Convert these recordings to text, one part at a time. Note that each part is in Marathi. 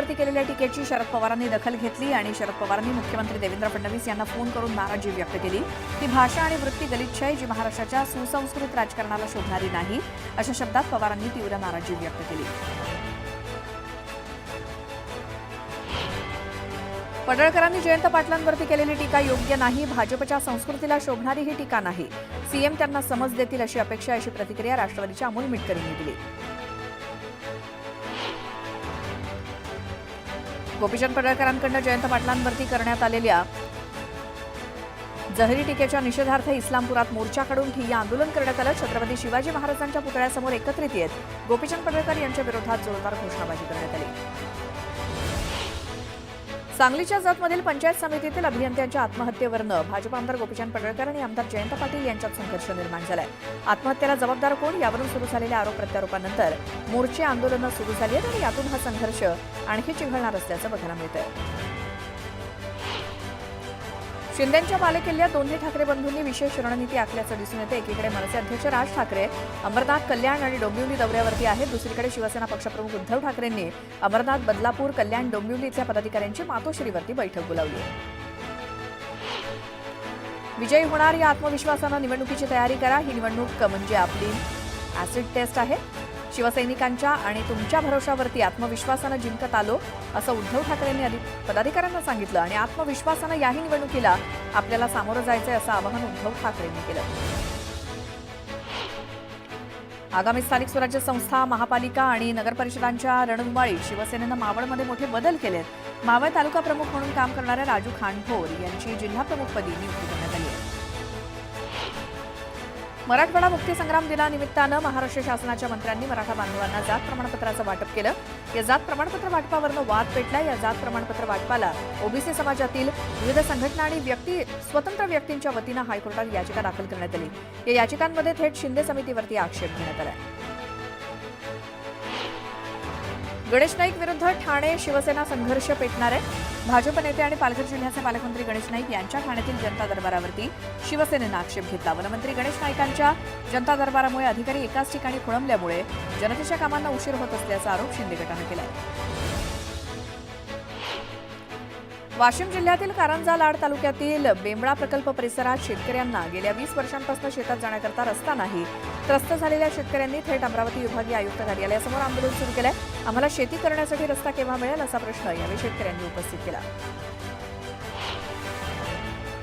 पाटलांवरती केलेल्या टीकेची शरद पवारांनी दखल घेतली आणि शरद पवारांनी मुख्यमंत्री देवेंद्र फडणवीस यांना फोन करून नाराजी व्यक्त केली. ती भाषा आणि वृत्ती गलिच्छ आहे, जी महाराष्ट्राच्या सुसंस्कृत राजकारणाला शोभणारी नाही, अशा शब्दात पवारांनी तीव्र नाराजी व्यक्त केली. पडळकरांनी जयंत पाटलांवरती केलेली टीका योग्य नाही, भाजपच्या संस्कृतीला शोभणारी ही टीका नाही. सीएम त्यांना समज देतील अशी अपेक्षा, अशी प्रतिक्रिया राष्ट्रवादीच्या अमोल मिटकर यांनी दिली. गोपीचंद पडळकरांकडून जयंत पाटलांवरती करण्यात आलेल्या जहरी टीकेच्या निषेधार्थ इस्लामपुरात मोर्चा काढून ठिय्या आंदोलन करण्यात आलं. छत्रपती शिवाजी महाराजांच्या पुतळ्यासमोर एकत्रित येत गोपीचंद पडळकर यांच्या विरोधात जोरदार घोषणाबाजी करण्यात आली. सांगलीच्या जतमधील पंचायत समितीतील अभियंत्यांच्या आत्महत्येवरनं भाजप आमदार गोपीचंद पडळकर आणि आमदार जयंत पाटील यांच्यात संघर्ष निर्माण झालाय. आत्महत्येला जबाबदार कोण यावरून सुरू झालेल्या आरोप प्रत्यारोपानंतर मोर्चे आंदोलनं सुरू झाली आहेत आणि यातून हा संघर्ष आणखी चिघळणार असल्याचं बघायला मिळतंय. शिंदेंच्या बालेकिल्ल्यात दोन्ही ठाकरे बंधूंनी विशेष रणनीती आखल्याचं दिसून येतं. एकीकडे मनसे अध्यक्ष राज ठाकरे अमरनाथ, कल्याण आणि डोंबिवली दौऱ्यावरती आहेत. दुसरीकडे शिवसेना पक्षप्रमुख उद्धव ठाकरेंनी अमरनाथ, बदलापूर, कल्याण, डोंबिवली इथल्या पदाधिकाऱ्यांची मातोश्रीवरती बैठक बोलावली आहे. विजयी होणार या आत्मविश्वासानं निवडणुकीची तयारी करा. ही निवडणूक म्हणजे आपली ऍसिड टेस्ट आहे. शिवसैनिकांच्या आणि तुमच्या भरोशावरती आत्मविश्वासानं जिंकत आलो, असं उद्धव ठाकरेंनी पदाधिकाऱ्यांना सांगितलं आणि आत्मविश्वासानं याही निवडणुकीला आपल्याला सामोरं जायचंय असं आवाहन उद्धव ठाकरेंनी केलं. आगामी स्थानिक स्वराज्य संस्था, महापालिका आणि नगरपरिषदांच्या रणधुमाळीत शिवसेनेनं मावळमध्ये मोठे बदल केलेत. मावळ तालुका प्रमुख म्हणून काम करणाऱ्या राजू खांडभोर यांची जिल्हा प्रमुखपदी नियुक्ती करण्यात आली आहे. मराठवाडा मुक्तीसंग्राम दिनानिमित्तानं महाराष्ट्र शासनाच्या मंत्र्यांनी मराठा बांधवांना जात प्रमाणपत्राचं वाटप केलं. या जात प्रमाणपत्र वाटपावरनं वाद पेटला. या जात प्रमाणपत्र वाटपाला ओबीसी समाजातील विविध संघटना आणि स्वतंत्र व्यक्तींच्या वतीनं हायकोर्टात याचिका दाखल करण्यात आली. या याचिकांमध्ये थेट शिंदे समितीवरती आक्षेप घेण्यात आला. गणेश नाईक विरुद्ध ठाणे शिवसेना संघर्ष पेटणार आहे. भाजप नेते आणि पालघर जिल्ह्याचे पालकमंत्री गणेश नाईक यांच्या ठाण्यातील जनता दरबारावरती शिवसेनेनं आक्षेप घेतला. वनमंत्री गणेश नाईकांच्या जनता दरबारामुळे अधिकारी एकाच ठिकाणी खोळंबल्यामुळे जनतेच्या कामांना उशीर होत असल्याचा आरोप शिंदे गटानं केला. वाशिम जिल्ह्यातील कारंजा लाड तालुक्यातील बेंबळा प्रकल्प परिसरात शेतकऱ्यांना गेल्या 20 वर्षांपासून शेतात जाण्याकरता रस्ता नाही. त्रस्त झालेल्या शेतकऱ्यांनी थेट अमरावती विभागीय आयुक्त कार्यालयासमोर आंदोलन सुरू केलंय. आम्हाला शेती करण्यासाठी रस्ता केव्हा मिळेल असा प्रश्न यावेळी शेतकऱ्यांनी उपस्थित केला.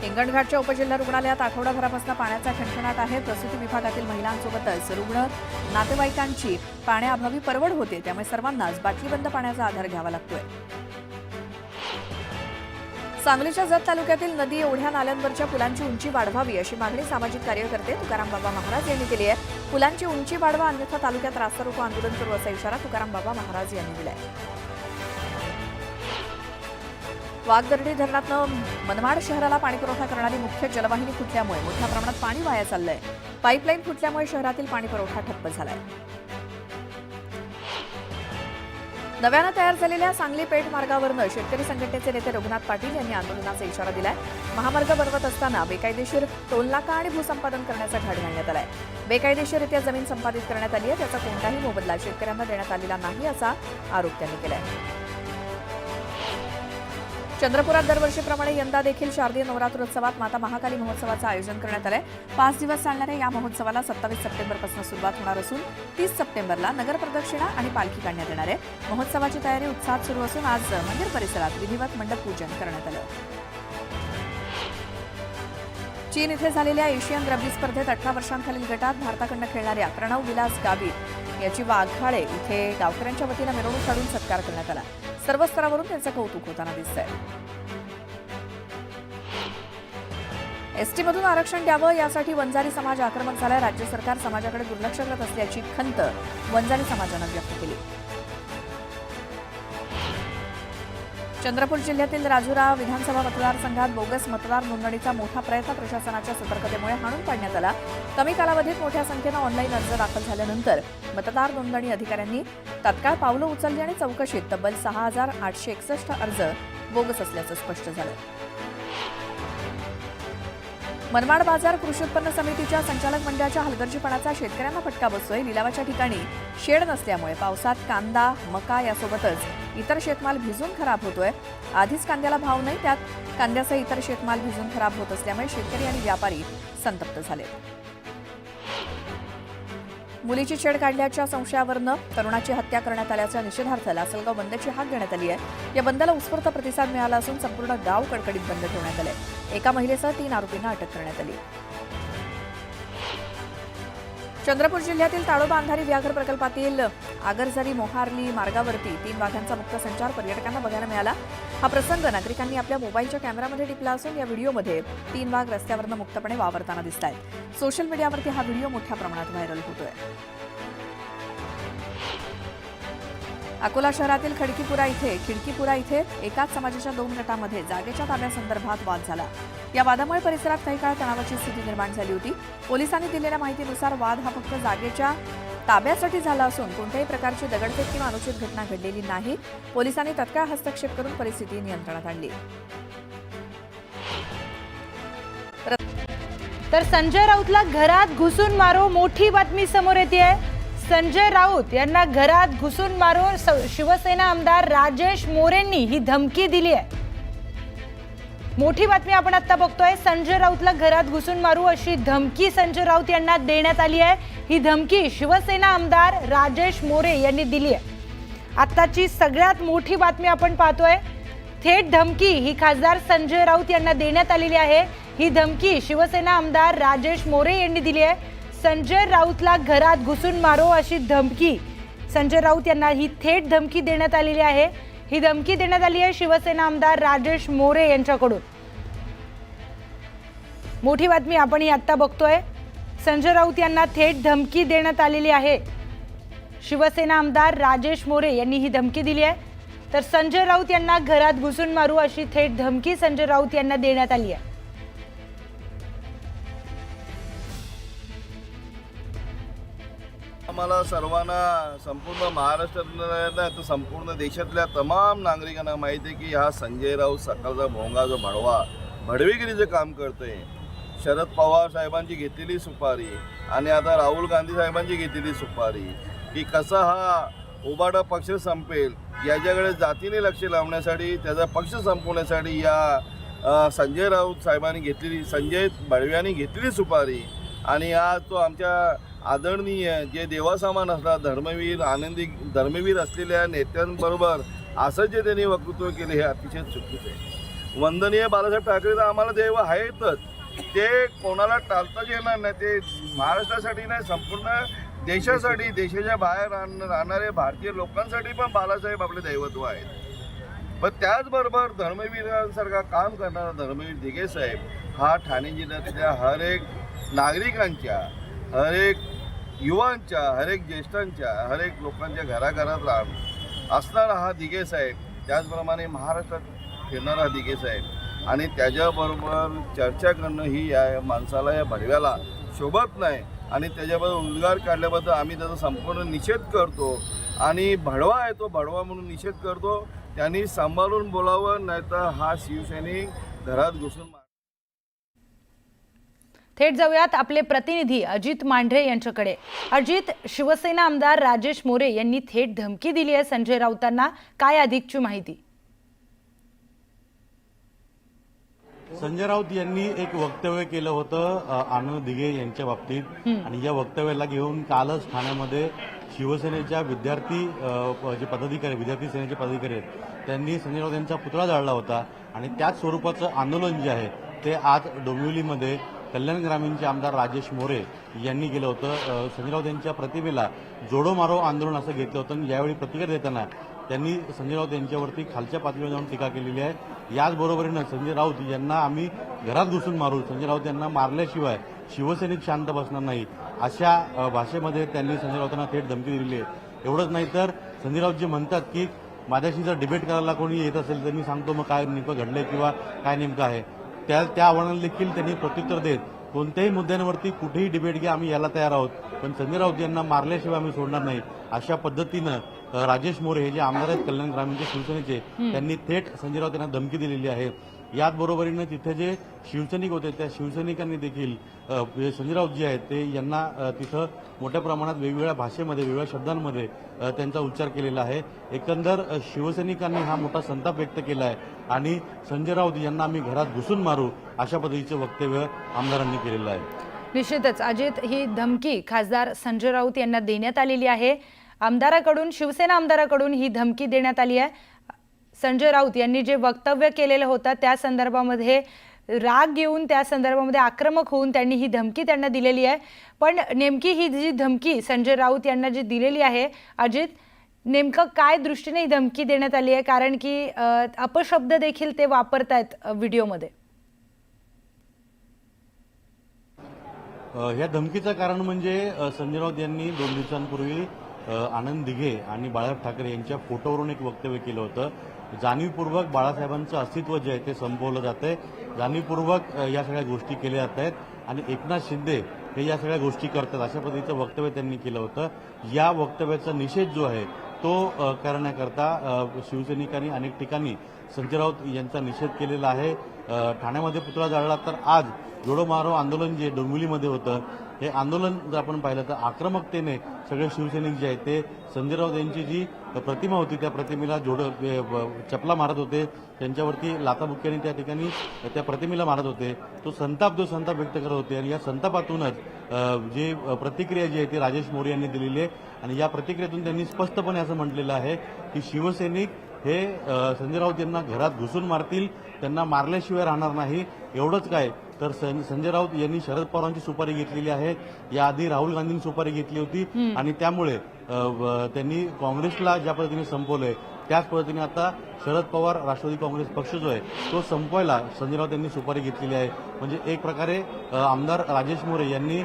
हिंगणघाटच्या उपजिल्हा रुग्णालयात आठवडाभरापासून पाण्याचा खणखणाट आहे. प्रसूती विभागातील महिलांसोबतच रुग्ण नातेवाईकांची पाण्याअभावी परवड होते, त्यामुळे सर्वांनाच बाटलीबंद पाण्याचा आधार घ्यावा लागतोय. सांगलीच्या जत तालुक्यातील नदी, ओढ्या, नाल्यांवरच्या पुलांची उंची वाढवावी अशी मागणी सामाजिक कार्यकर्ते तुकाराम बाबा महाराज यांनी केली आहे. पुलांची उंची वाढवा, अन्यथा तालुक्यात रास्ता रोको आंदोलन करू असा इशारा तुकाराम बाबा महाराज यांनी दिलाय. वाघदर्डी धरणातनं मनमाड शहराला पाणीपुरवठा करणारी मुख्य जलवाहिनी फुटल्यामुळे मोठ्या प्रमाणात पाणी वाया चाललंय. पाईपलाईन फुटल्यामुळे शहरातील पाणीपुरवठा ठप्प झालाय. नव्यानं तयार झालेल्या सांगली पेठ मार्गावरनं शेतकरी संघटनेचे नेते रघुनाथ पाटील यांनी आंदोलनाचा इशारा दिलाय. महामार्ग बनवत असताना बेकायदेशीर टोलनाका आणि भूसंपादन करण्याचा घाट घालण्यात आलाय. बेकायदेशीररित्या जमीन संपादित करण्यात आली आहे, त्याचा कोणताही मोबदला शेतकऱ्यांना देण्यात आलेला नाही असा आरोप त्यांनी केलाय. चंद्रपुरात दरवर्षीप्रमाणे यंदा देखील शारदीय नवरात्रोत्सवात माता महाकाली महोत्सवाचं आयोजन करण्यात आलंय. 5 दिवस चालणाऱ्या या महोत्सवाला 27 सप्टेंबरपासून सुरुवात होणार असून 30 सप्टेंबरला नगर प्रदक्षिणा आणि पालखी काढण्यात येणार आहे. महोत्सवाची तयारी उत्साहात सुरू असून आज मंदिर परिसरात विधिवत मंडप पूजन करण्यात आलं. चीन इथे झालेल्या एशियन रग्बी स्पर्धेत 18 वर्षांखालील गटात भारताकडनं खेळणाऱ्या प्रणव विलास गावित याची वाघाळे इथे गावकऱ्यांच्या वतीनं मिरवणूक काढून सत्कार करण्यात आला. सर्व स्तरावरून त्यांचं कौतुक होताना दिसतंय. एसटीमधून आरक्षण द्यावं यासाठी वंजारी समाज आक्रमक झालाय. राज्य सरकार समाजाकडे दुर्लक्ष करत असल्याची खंत वंजारी समाजानं व्यक्त केली. चंद्रपूर जिल्ह्यातील राजुरा विधानसभा मतदारसंघात बोगस मतदार नोंदणीचा मोठा प्रयत्न प्रशासनाच्या सतर्कतेमुळे हाणून पाडण्यात आला. कमी कालावधीत मोठ्या संख्येनं ऑनलाईन अर्ज दाखल झाल्यानंतर मतदार नोंदणी अधिकाऱ्यांनी तात्काळ पावलं उचलली आणि चौकशीत तब्बल 6,861 अर्ज बोगस असल्याचं स्पष्ट झालं. मनमाड बाजार कृषी उत्पन्न समितीच्या संचालक मंडळाच्या हलगर्जीपणाचा शेतकऱ्यांना फटका बसतोय। लिलावाच्या ठिकाणी शेड नसल्यामुळे पावसात कांदा, मका यासोबतच इतर शेतमाल भिजून खराब होतोय। आधीच कांद्याला भाव नाही, त्यात कांद्यासह इतर शेतमाल भिजून खराब होत असल्यामुळे शेतकरी आणि व्यापारी संतप्त झाले। मुलीची छेड काढल्याच्या संशयावरून तरुणाची हत्या करण्यात आल्याच्या निषेधार्थ लासलगाव बंदची हाक देण्यात आली आहे। या बंदला उत्स्फूर्त प्रतिसाद मिळाला असून संपूर्ण गाव कडकडीत बंद ठेवण्यात आले। एका महिलेसह 3 आरोपींना अटक करण्यात आली। चंद्रपूर जिल्ह्यातील ताडोबा अंधारी व्याघ्र प्रकल्पातील आगरझरी मोहारली मार्गावरती 3 वाघांचा मुक्त संचार पर्यटकांना बघायला मिळाला। हा प्रसंग नागरिकांनी आपल्या मोबाईलच्या कॅमेरामध्ये टिपला असून या व्हिडिओमध्ये 3 वाघ रस्त्यावरून मुक्तपणे वावरताना दिसतायत। सोशल मीडियावरती हा व्हिडिओ मोठ्या प्रमाणात व्हायरल होतोय। अकोला शहरातील खिडकीपुरा इथे एकाच समाजाच्या 2 गटांमध्ये जागेच्या ताब्यासंदर्भात वाद झाला। या वादामुळे परिसरात काही काळ तणावाची स्थिती निर्माण झाली होती। पोलिसांनी दिलेल्या माहितीनुसार वाद हा फक्त जागेच्या ताब्यासाठी झाला असून कोणत्याही प्रकारची दगडफेक किंवा अनुचित घटना घडलेली नाही। पोलिसांनी तत्काळ हस्तक्षेप करून परिस्थिती नियंत्रणात आणली। तर संजय राऊतला घरात घुसून मारो, मोठी बातमी समोर येते। संजय राऊत यांना घरात घुसून मारो शिवसेना आमदार राजेश मोरेंनी ही धमकी दिली आहे। मोठी बातमी आपण आता बघतोय। संजय राऊतला घरात घुसून मारू अशी धमकी संजय राऊत यांना देण्यात आली आहे। ही धमकी शिवसेना आमदार राजेश मोरे यांनी दिली आहे। आताची सगळ्यात मोठी बातमी आपण पाहतोय। थेट धमकी ही खासदार संजय राऊत यांना देण्यात आलेली आहे। ही धमकी शिवसेना आमदार राजेश मोरे यांनी दिली आहे। संजय राऊतला घरात घुसून मारो अशी धमकी संजय राऊत यांना ही थेट धमकी देण्यात आलेली आहे। ही धमकी देण्यात आली आहे शिवसेना आमदार राजेश मोरे यांच्याकडून। मोठी बातमी आपण ही आता बघतोय। संजय राऊत यांना थेट धमकी देण्यात आलेली आहे। शिवसेना आमदार राजेश मोरे यांनी ही धमकी दिली आहे। तर संजय राऊत यांना घरात घुसून मारू अशी थेट धमकी संजय राऊत यांना देण्यात आली आहे। आम्हाला सर्वांना संपूर्ण महाराष्ट्रातल्या संपूर्ण देशातल्या तमाम नागरिकांना माहिती आहे की हा संजय राऊत सकाळचा भोंगा जो भडवेगिरीचं काम करतोय। शरद पवार साहेबांची घेतलेली सुपारी आणि आता राहुल गांधी साहेबांची घेतलेली सुपारी की कसा हा उबाटा पक्ष संपेल याच्याकडे जातीने लक्ष लावण्यासाठी, त्याचा पक्ष संपवण्यासाठी या संजय राऊत साहेबांनी संजय भडव्यांनी घेतलेली सुपारी आणि आज तो आमच्या आदरणीय जे देवासमान असतात धर्मवीर असलेल्या नेत्यांबरोबर असं जे त्यांनी वक्तव्य केले हे अतिशय चुकीचे आहे। वंदनीय बाळासाहेब ठाकरे तर आम्हाला देव आहेतच, ते कोणाला टाळताच येणार नाही। ते महाराष्ट्रासाठी नाही, संपूर्ण देशासाठी, देशाच्या बाहेर राहणाऱ्या भारतीय लोकांसाठी पण बाळासाहेब आपले दैवत्व आहेत। पण त्याचबरोबर धर्मवीरांसारखा काम करणारा धर्मवीर दिघे साहेब हा ठाणे जिल्ह्यातल्या हर एक नागरिकांच्या, हर एक युवांच्या, हर एक ज्येष्ठांच्या, हर एक लोकांच्या घराघरात असणारा हा दिघे साहेब, त्याचप्रमाणे महाराष्ट्रात फिरणारा दिघे साहेब आणि त्याच्याबरोबर चर्चा करणं ही या माणसाला, या भडव्याला शोभत नाही आणि त्याच्याबरोबर उद्गार काढल्याबद्दल आम्ही त्याचा संपूर्ण निषेध करतो आणि भडवा आहे तो भडवा म्हणून निषेध करतो। त्यांनी सांभाळून बोलावं, नाहीतर हा शिवसैनिक घरात घुसून थेट जाऊयात आपले प्रतिनिधी अजित मांढरे यांच्याकडे। अजित, शिवसेना आमदार राजेश मोरे यांनी थेट धमकी दिली आहे संजय राऊतांना, काय अधिकची माहिती? संजय राऊत यांनी एक वक्तव्य केलं होतं आनंद दिघे यांच्या बाबतीत आणि या वक्तव्याला घेऊन कालच ठाण्यामध्ये शिवसेनेच्या विद्यार्थी सेनेचे पदाधिकारी आहेत त्यांनी संजय राऊत यांचा पुतळा जाळला होता आणि त्याच स्वरूपाचं आंदोलन जे आहे ते आज डोंबिवलीमध्ये कल्याण ग्रामीणचे आमदार राजेश मोरे यांनी केलं होतं। संजय राऊत यांच्या प्रतिमेला जोडो मारो आंदोलन असं घेतलं होतं आणि यावेळी प्रतिक्रिया देताना त्यांनी संजय राऊत यांच्यावरती खालच्या पातळीवर जाऊन टीका केलेली आहे। याचबरोबरीनं संजय राऊत यांना आम्ही घरात घुसून मारू, संजय राऊत यांना मारल्याशिवाय शिवसैनिक शांत बसणार नाही अशा भाषेमध्ये त्यांनी संजय राऊतांना थेट धमकी दिलेली आहे। एवढंच नाही तर संजय राऊत जे म्हणतात की माझ्याशी जर डिबेट करायला कोणी येत असेल तर मी सांगतो मग काय नेमकं घडलंय किंवा काय नेमकं आहे, त्या आव्हानाला देखील त्यांनी प्रत्युत्तर देत कोणत्याही मुद्द्यांवरती कुठेही डिबेट घ्या आम्ही याला तयार आहोत, पण संजय राऊत यांना मारल्याशिवाय आम्ही सोडणार नाही अशा पद्धतीनं राजेश मोरे हे जे आमदार आहेत कल्याण ग्रामीणचे शिवसेनेचे त्यांनी थेट संजय राऊत यांना धमकी दिलेली आहे। याच बरोबरीनं तिथे जे शिवसैनिक होते त्या शिवसैनिकांनी देखील संजय राऊत जे आहेत ते यांना तिथं मोठ्या प्रमाणात वेगवेगळ्या भाषेमध्ये वेगवेगळ्या शब्दांमध्ये त्यांचा उच्चार केलेला आहे. एकंदर शिवसैनिकांनी हा मोठा संताप व्यक्त केला आहे आणि संजय राऊत यांना आम्ही घरात घुसून मारू अशा पद्धतीचं वक्तव्य आमदारांनी केलेलं आहे. निश्चितच अजित, ही धमकी खासदार संजय राऊत यांना देण्यात आलेली आहे. आमदाराकडून, शिवसेना आमदाराकडून ही धमकी देण्यात आली आहे. संजय राऊत यांनी जे वक्तव्य केलेलं होतं त्या संदर्भामध्ये राग घेऊन, त्या संदर्भामध्ये आक्रमक होऊन त्यांनी ही धमकी त्यांना दिलेली आहे. पण नेमकी ही जी धमकी संजय राऊत यांना जी दिलेली आहे, अजित, नेमकं काय दृष्टीने ही धमकी देण्यात आली आहे? कारण की अपशब्द देखील ते वापरतायत व्हिडिओमध्ये. ह्या धमकीचं कारण म्हणजे संजय राऊत यांनी 2 दिवसांपूर्वी आनंद दिघे आणि बाळासाहेब ठाकरे यांच्या फोटोवरून एक वक्तव्य केलं होतं. जाणीवपूर्वक बाळासाहेबांचं अस्तित्व जे आहे ते संपवलं जातंय, जाणीवपूर्वक या सगळ्या गोष्टी केल्या जात आहेत आणि एकनाथ शिंदे हे या सगळ्या गोष्टी करतात अशा पद्धतीचं वक्तव्य त्यांनी केलं होतं. या वक्तव्याचा निषेध जो आहे तो करण्याकरता शिवसैनिकांनी अनेक ठिकाणी संजय राऊत यांचा निषेध केलेला आहे. ठाण्यामध्ये पुतळा जाळला, तर आज जोडो मारो आंदोलन जे डोंबिवलीमध्ये होतं हे आंदोलन जर आपण पाहिलं तर आक्रमकतेने सगळे शिवसैनिक जे आहेत ते संजय राऊत यांची जी प्रतिमा होती त्या प्रतिमेला चपला मारत होते, त्यांच्यावरती लाथाबुक्क्यांनी त्या ठिकाणी त्या प्रतिमेला मारत होते. तो संताप व्यक्त करत होते आणि या संतापातूनच जे प्रतिक्रिया जी आहे ती राजेश मोरे यांनी दिलेली आहे आणि या प्रतिक्रियेतून त्यांनी स्पष्टपणे असं म्हटलेलं आहे की शिवसैनिक हे संजय राऊत यांना घरात घुसून मारतील, त्यांना मारल्याशिवाय राहणार नाही. एवढंच काय तर संजय राऊत यांनी शरद पवारांची सुपारी घेतलेली आहे, याआधी राहुल गांधींनी सुपारी घेतली होती आणि त्यामुळे त्यांनी काँग्रेसला ज्या पद्धतीने संपवलंय त्याच पद्धतीने आता शरद पवार राष्ट्रवादी काँग्रेस पक्ष जो आहे तो संपवायला संजय राऊत यांनी सुपारी घेतलेली आहे. म्हणजे एक प्रकारे आमदार राजेश मोरे यांनी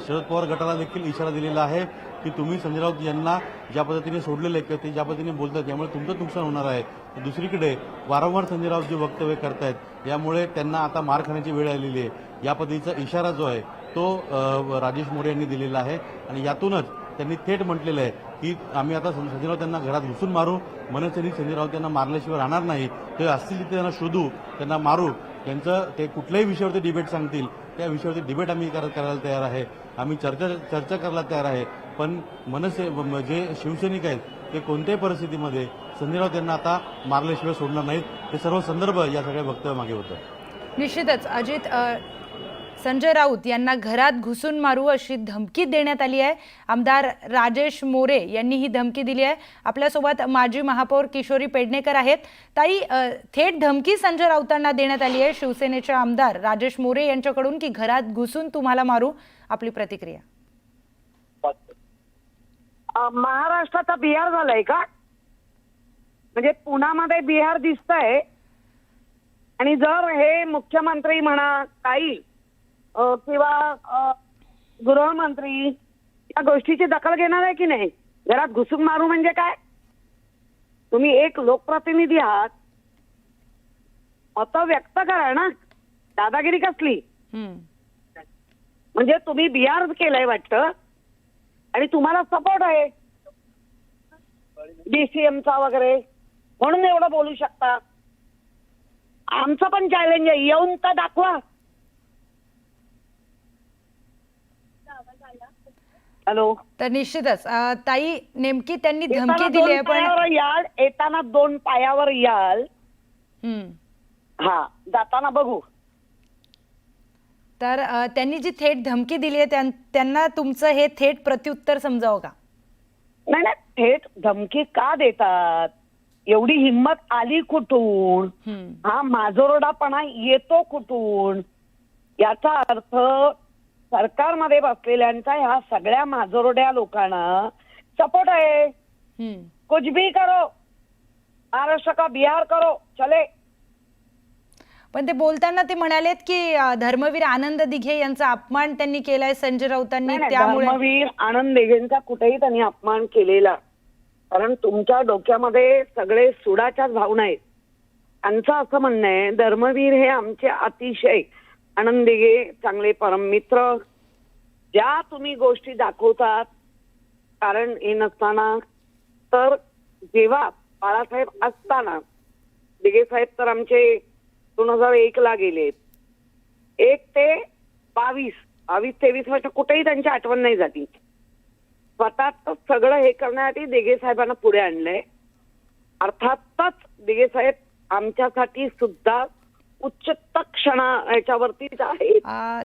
शरद पवार गटाला देखील इशारा दिलेला आहे की तुम्ही संजय राऊत यांना ज्या पद्धतीने सोडलेलं आहे किंवा ते ज्या पद्धतीने बोलतात त्यामुळे तुमचं नुकसान होणार आहे. दुसरीकडे वारंवार संजय राऊत जे वक्तव्य करतायत यामुळे त्यांना आता मार खाण्याची वेळ आलेली आहे. या पद्धतीचा इशारा जो आहे तो राजेश मोरे यांनी दिलेला आहे आणि यातूनच त्यांनी थेट म्हटलेलं आहे की आम्ही आता संजय राऊत यांना घरात घुसून मारू, मनसेने संजय राऊत यांना मारल्याशिवाय राहणार नाही, ते असतील तिथे त्यांना शोधू, त्यांना मारू. त्यांचं ते कुठल्याही विषयावरती डिबेट सांगतील त्या विषयावरती डिबेट आम्ही करायला तयार आहे, आम्ही चर्चा करायला तयार आहे. पण मनसे जे शिवसैनिक आहेत ते कोणत्याही परिस्थितीमध्ये संजय राऊत यांना आता मारल्याशिवाय सोडणार नाहीत. हे सर्व संदर्भ या सगळ्या वक्तव्यामागे होतं. निश्चितच अजित, संजय राऊत यांना घरात घुसून मारू अशी धमकी देण्यात आली आहे. आमदार राजेश मोरे यांनी ही धमकी दिली आहे. आपल्यासोबत माजी महापौर किशोरी पेडणेकर आहेत. ताई, थेट धमकी संजय राऊतांना देण्यात आली आहे शिवसेनेचे आमदार राजेश मोरे यांच्याकडून की घरात घुसून तुम्हाला मारू. आपली प्रतिक्रिया. महाराष्ट्राचा बिहार झालाय का? म्हणजे पुण्यामध्ये बिहार दिसतंय आणि जर हे मुख्यमंत्री म्हणा काही किंवा गृहमंत्री या गोष्टीची दखल घेणार आहे की नाही? घरात घुसून मारू म्हणजे काय? तुम्ही एक लोकप्रतिनिधी आहात, मतं व्यक्त करा ना, दादागिरी कसली? म्हणजे तुम्ही बिहार केलंय वाटतं आणि तुम्हाला सपोर्ट आहे डीसीएमचा वगैरे, म्हणून एवढं बोलू शकता. आमचं पण चॅलेंज आहे, येऊन तर दाखवा. हॅलो. तर निश्चितच ताई, नेमकी त्यांनी धमकी दिली आहे पण येताना 2 पायावर याल, हा जाताना बघू. तर त्यांनी जी थेट धमकी दिली आहे त्यांना तुमचं हे थेट प्रत्युत्तर समजावं का? नाही नाही, थेट धमकी का देतात? एवढी हिंमत आली कुठून? हा माजोरडापणा येतो कुठून? याचा अर्थ सरकारमध्ये बसलेल्यांचा ह्या सगळ्या माजोरड्या लोकांना सपोर्ट आहे. कुछ भी करो, महाराष्ट्र का बिहार करो, चले. पण ते बोलताना ते म्हणालेत की धर्मवीर आनंद दिघे यांचा अपमान त्यांनी केलाय संजय राऊतांनी, त्यामुळे. धर्मवीर आनंद दिघेंचा कुठेही त्यांनी अपमान केलेला, कारण तुमच्या डोक्यामध्ये सगळे सुडाच्याच भावना आहेत. त्यांचं असं म्हणणं आहे धर्मवीर हे आमचे अतिशय, आनंद दिघे चांगले परममित्र, ज्या तुम्ही गोष्टी दाखवतात कारण हे नसताना, तर जेव्हा बाळासाहेब असताना दिघे साहेब तर आमचे 2001 ला गेलेत. 1 ते 22-23 वर्ष कुठेही त्यांची आठवण नाही झाली. स्वतःच सगळं हे करण्यासाठी दिघे साहेबांना पुढे आणलंय. अर्थातच दिघे साहेब आमच्यासाठी सुद्धा उच्चतम क्षणा याच्यावरतीच आहेत.